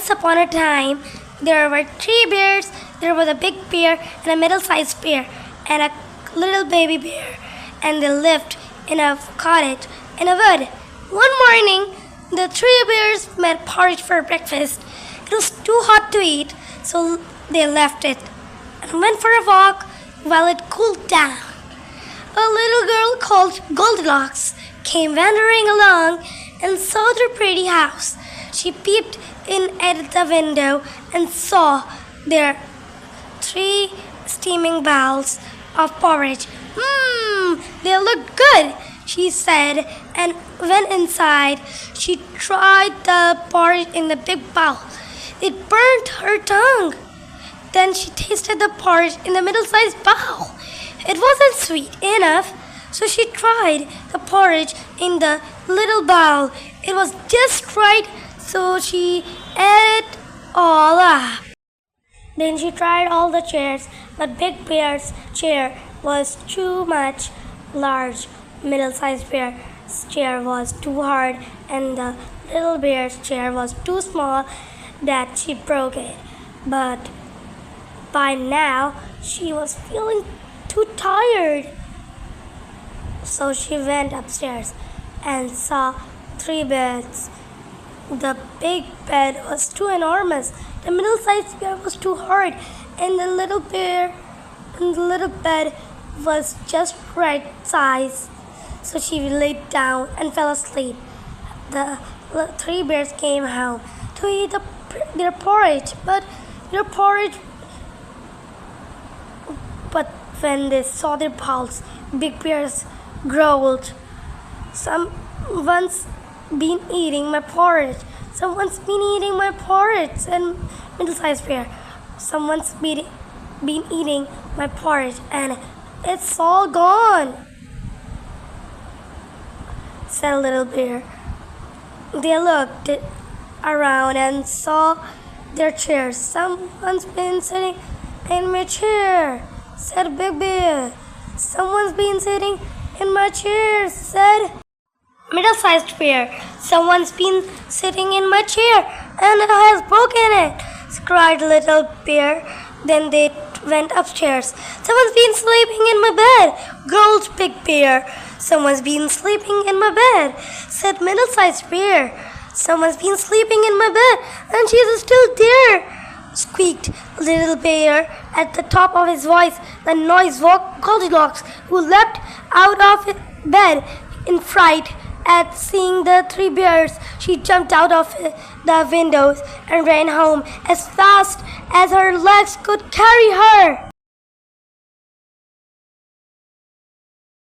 Once upon a time, there were three bears. There was a big bear and a middle-sized bear and a little baby bear, and they lived in a cottage in a wood. One morning, the three bears made porridge for breakfast. It was too hot to eat, so they left it and went for a walk while it cooled down. A little girl called Goldilocks came wandering along and saw their pretty house. She peeped in at the window and saw their three steaming bowls of porridge. They look good, she said, and went inside. She tried the porridge in the big bowl. It burnt her tongue. Then she tasted the porridge in the middle-sized bowl. It wasn't sweet enough, so she tried the porridge in the little bowl. It was just right, so she ate it all up. Then she tried all the chairs, but Big Bear's chair was too much large. Middle-sized bear's chair was too hard, and the little bear's chair was too small that she broke it. But by now, she was feeling too tired. So she went upstairs and saw three beds. The big bed was too enormous. The middle-sized bear was too hard, and the little bear and the little bed was just right size. So she laid down and fell asleep. The three bears came home to eat their porridge, but when they saw their bowls, Big Bears growled, "Someone's been eating my porridge. Someone's been eating my porridge." And middle-sized bear, "Someone's been eating my porridge, and it's all gone," said little bear. They looked around and saw their chairs. "Someone's been sitting in my chair," said Big Bear. "Someone's been sitting in my chair," said middle-sized bear. "Someone's been sitting in my chair and has broken it," cried little bear. Then they went upstairs. "Someone's been sleeping in my bed," growled Big Bear. "Someone's been sleeping in my bed," said middle-sized bear. "Someone's been sleeping in my bed, and she's still there," squeaked little bear at the top of his voice. The noise woke Goldilocks, who leapt out of bed in fright at seeing the three bears. She jumped out of the windows and ran home as fast as her legs could carry her.